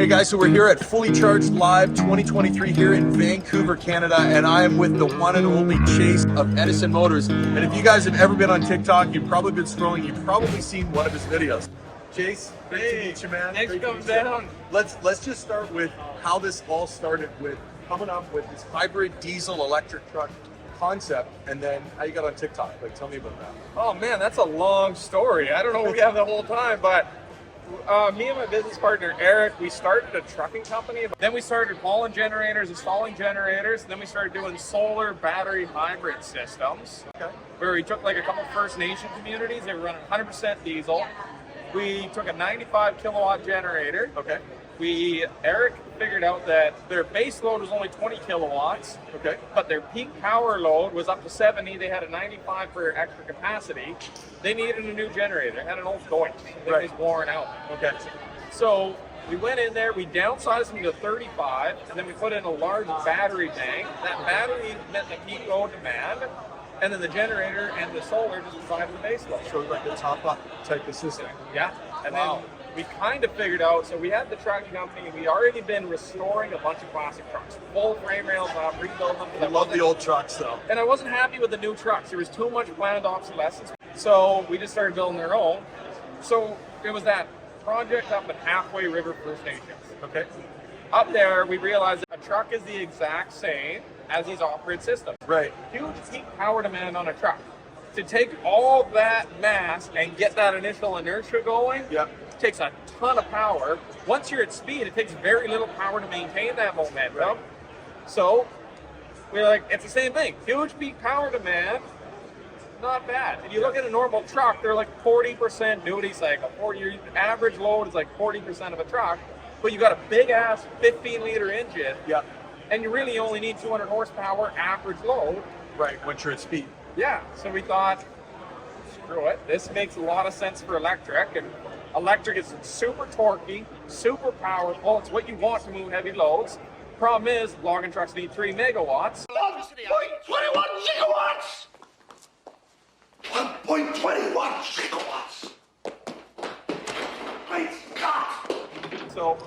Hey guys, so we're here at Fully Charged Live 2023 here in Vancouver, Canada, and I am with the one and only Chace of Edison Motors. And if you guys have ever been on TikTok, you've probably been scrolling, you've probably seen one of his videos. Chace, great to meet you, man. Thanks for coming down. Let's just start with how this all started with coming up with this hybrid diesel electric truck concept, and then how you got on TikTok. Like, tell me about that. Oh man, that's a long story. I don't know if we have the whole time, but me and my business partner Eric, we started a trucking company. Then we started hauling generators, installing generators. Then we started doing solar battery hybrid systems. Okay. Where we took like a couple First Nation communities. They were running 100% diesel. We took a 95 kilowatt generator. Okay. Eric figured out that their base load was only 20 kilowatts. Okay. But their peak power load was up to 70. They had a 95 for extra capacity. They needed a new generator. They had an old Deutsch. It was worn out. Okay. So we went in there, we downsized them to 35, and then we put in a large battery bank. That battery met the peak load demand, and then the generator and the solar just provided the base load. So like a top-up type of system. Yeah. And then we kind of figured out, so we had the trucking company, and we already been restoring a bunch of classic trucks. Full frame rails off, rebuild them. I love the old trucks though. And I wasn't happy with the new trucks. There was too much planned obsolescence. So we just started building their own. So it was that project up at Halfway River First Nations. Okay. Up there, we realized that a truck is the exact same as these off-grid systems. Right. Huge peak power demand on a truck. To take all that mass and get that initial inertia going, takes a ton of power. Once you're at speed, it takes very little power to maintain that momentum. Right. So we're like, it's the same thing. Huge peak power demand, not bad. If you look at a normal truck, they're like 40% duty cycle. Your average load is like 40% of a truck, but you got a big ass 15-liter engine, and you really only need 200 horsepower average load. Right, once you're at speed. Yeah, so we thought, screw it. This makes a lot of sense for electric, and electric is super torquey, super powerful. It's what you want to move heavy loads. Problem is, logging trucks need 3 megawatts. 1.21 gigawatts! 1.21 gigawatts! Great Scott! So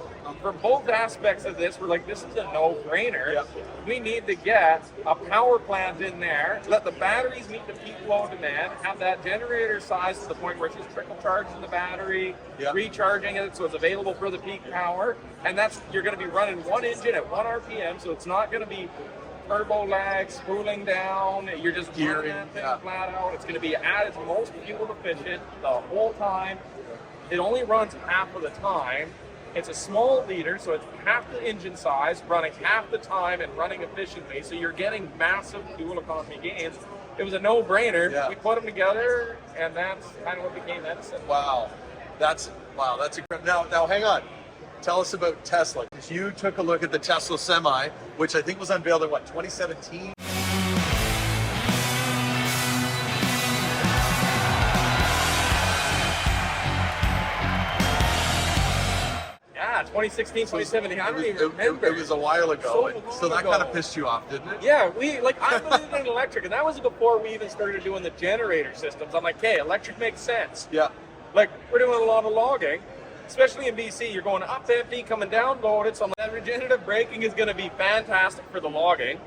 for both aspects of this, we're like, this is a no-brainer. We need to get a power plant in there, let the batteries meet the peak load demand, have that generator size to the point where it's just trickle charging the battery, recharging it so it's available for the peak power, and you're going to be running one engine at 1 RPM, so it's not going to be turbo lag, spooling down, you're just gearing that thing flat out. It's going to be at its most fuel efficient the whole time. It only runs half of the time. It's a small liter, so it's half the engine size, running half the time and running efficiently, so you're getting massive fuel economy gains. It was a no-brainer. We put them together, and that's kind of what became Edison. Wow, that's incredible. Now hang on. Tell us about Tesla. You took a look at the Tesla Semi, which I think was unveiled in 2017? Yeah, 2016, 2017. I don't even remember. It was a while ago. So that ago. kind of pissed you off, didn't it? Yeah, I believed in electric, and that was before we even started doing the generator systems. I'm like, hey, electric makes sense. Yeah. Like, we're doing a lot of logging, especially in BC. You're going up empty, coming down loaded, so that regenerative braking is going to be fantastic for the logging.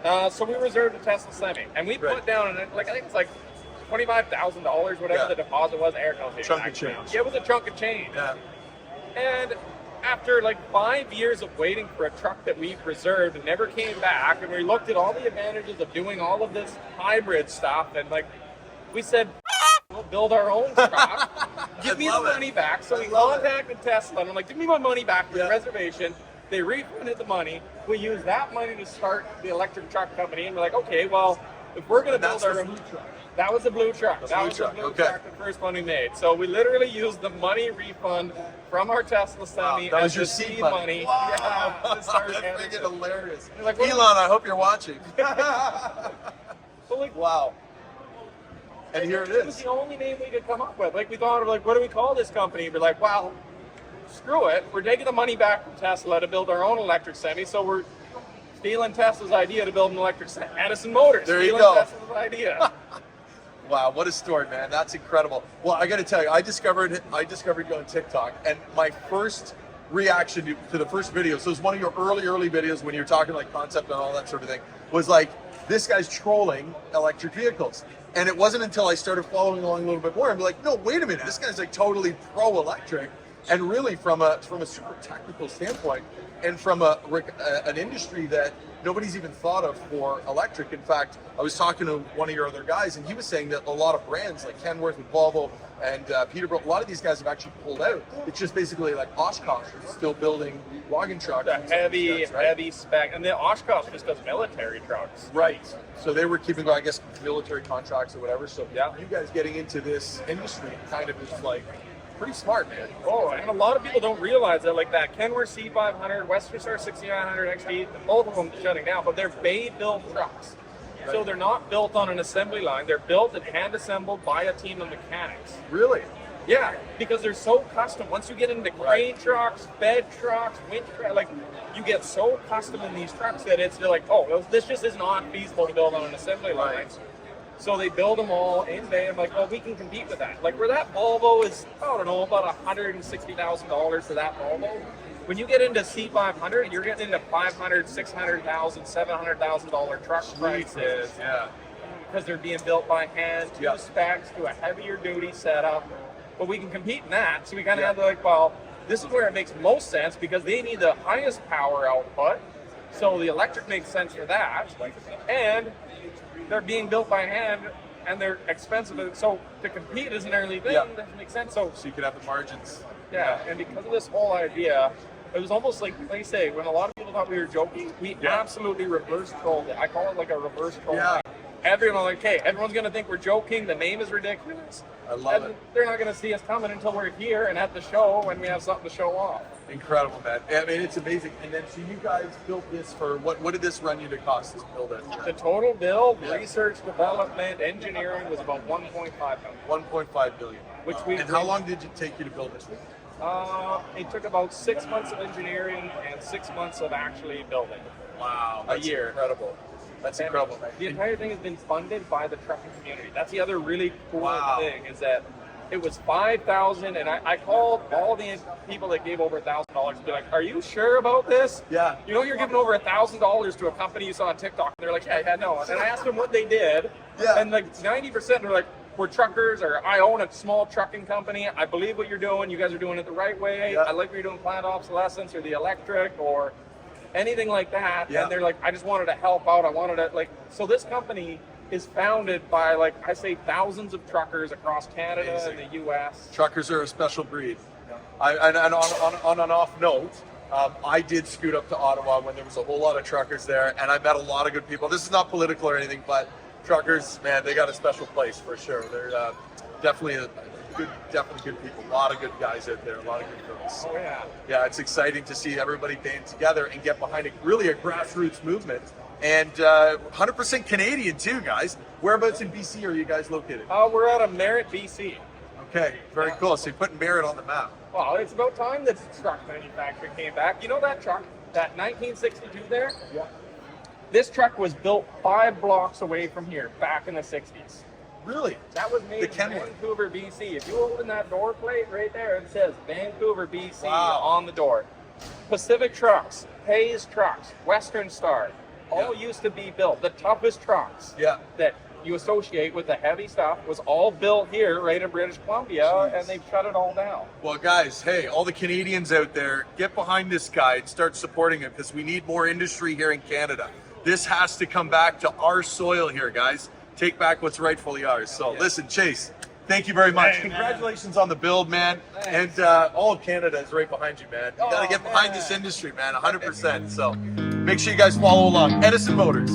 So we reserved the Tesla Semi, and we put down, I think it's like $25,000, whatever the deposit was. Eric knows the chunk of exact change. amount. Yeah, it was a chunk of change. Yeah. And after like 5 years of waiting for a truck that we've reserved and never came back, and we looked at all the advantages of doing all of this hybrid stuff, and like we said, we'll build our own truck. Give me the money back. So we contacted Tesla, and I'm like, give me my money back for the reservation. They refunded the money. We used that money to start the electric truck company, and we're like, okay, well, if we're going to build our own truck. That was the blue truck. That was the blue truck, the first one we made. So we literally used the money refund from our Tesla Semi that was as your the seed money. Wow. Yeah, to start That's freaking hilarious. Like, Elon, I hope you're watching. So like, wow. And here it is. It was the only name we could come up with. Like, we thought of like, what do we call this company? We're like, well, screw it. We're taking the money back from Tesla to build our own electric Semi. So we're stealing Tesla's idea to build an electric Semi. Edison Motors. There you go. Tesla's idea. Wow, what a story, man. That's incredible. Well, I got to tell you, I discovered you on TikTok, and my first reaction to the first video. So it was one of your early videos when you're talking like concept and all that sort of thing. Was like, this guy's trolling electric vehicles. And it wasn't until I started following along a little bit more, I'm like, no, wait a minute, this guy's like totally pro-electric. And really from a super technical standpoint, and from an industry that nobody's even thought of for electric. In fact, I was talking to one of your other guys, and he was saying that a lot of brands like Kenworth and Volvo and Peterborough, a lot of these guys have actually pulled out. It's just basically like Oshkosh is still building wagon trucks. The heavy spec, and the Oshkosh just does military trucks. Right. So they were keeping, I guess, military contracts or whatever. So yeah, you guys getting into this industry kind of is like pretty smart, man. Oh, and a lot of people don't realize that, like that Kenworth C500, Western Star 6900 XT, both of them shutting down, but they're bay-built trucks. Right. So they're not built on an assembly line. They're built and hand-assembled by a team of mechanics. Really? Yeah, because they're so custom. Once you get into crane trucks, bed trucks, winch trucks, like you get so custom in these trucks that it's like, oh, this just is not feasible to build on an assembly line. Right. So they build them all in bay. I'm like, well, we can compete with that. Like where that Volvo is, I don't know, about $160,000 for that Volvo. When you get into C500, you're getting into $500,000, $600,000, $700,000 truck prices. Yeah. Because they're being built by hand, to specs, to a heavier duty setup. But we can compete in that. So we kind of have like, well, this is where it makes most sense because they need the highest power output. So the electric makes sense for that. And they're being built by hand and they're expensive. So to compete isn't really thing. Doesn't make sense. So you could have the margins. Yeah. And because of this whole idea, it was almost like they say, when a lot of people thought we were joking, we absolutely reverse trolled it. I call it like a reverse troll. Yeah. Everyone like, hey, everyone's gonna think we're joking. The name is ridiculous. I love it. They're not gonna see us coming until we're here and at the show when we have something to show off. Incredible, man. I mean, it's amazing. And then, so you guys built this for what did this run you to cost to build it? The total build, research, development, engineering was about 1.5 million. 1.5 billion. And how long did it take you to build this? It took about 6 months of engineering and 6 months of actually building. Wow, a year. Incredible. That's incredible. The entire thing has been funded by the trucking community. That's the other really cool thing is that it was $5,000, and I called all the people that gave over $1,000 to be like, "Are you sure about this? Yeah. You know, you're giving over $1,000 to a company you saw on TikTok." And they're like, "Yeah, no." And I asked them what they did, and like 90% are like, "We're truckers," or "I own a small trucking company. I believe what you're doing. You guys are doing it the right way. I like what you're doing, planned obsolescence or the electric or anything like that." And they're like, "I just wanted to help out. I wanted to like." So this company is founded by, like I say, thousands of truckers across Canada and the U.S. Truckers are a special breed. And on an off note, I did scoot up to Ottawa when there was a whole lot of truckers there, and I met a lot of good people. This is not political or anything, but truckers, man, they got a special place for sure. They're definitely good people. A lot of good guys out there, a lot of good girls. Oh yeah. Yeah, it's exciting to see everybody band together and get behind really a grassroots movement. And 100% Canadian too, guys. Whereabouts in BC are you guys located? We're out of Merritt, BC. Okay, very cool. So you're putting Merritt on the map. Well, it's about time that truck manufacturing came back. You know that truck, that 1962 there? Yeah. This truck was built 5 blocks away from here, back in the 60s. Really? That was made in Vancouver, BC. If you open that door plate right there, it says Vancouver, BC on the door. Pacific Trucks, Hayes Trucks, Western Star, all used to be built. The toughest trucks that you associate with the heavy stuff was all built here right in British Columbia, and they've shut it all down. Well, guys, hey, all the Canadians out there, get behind this guy and start supporting him because we need more industry here in Canada. This has to come back to our soil here, guys. Take back what's rightfully ours. So listen, Chase, thank you very much. Congratulations on the build, man. Thanks. And all of Canada is right behind you, man. You got to get behind this industry, man, 100%. So make sure you guys follow along. Edison Motors.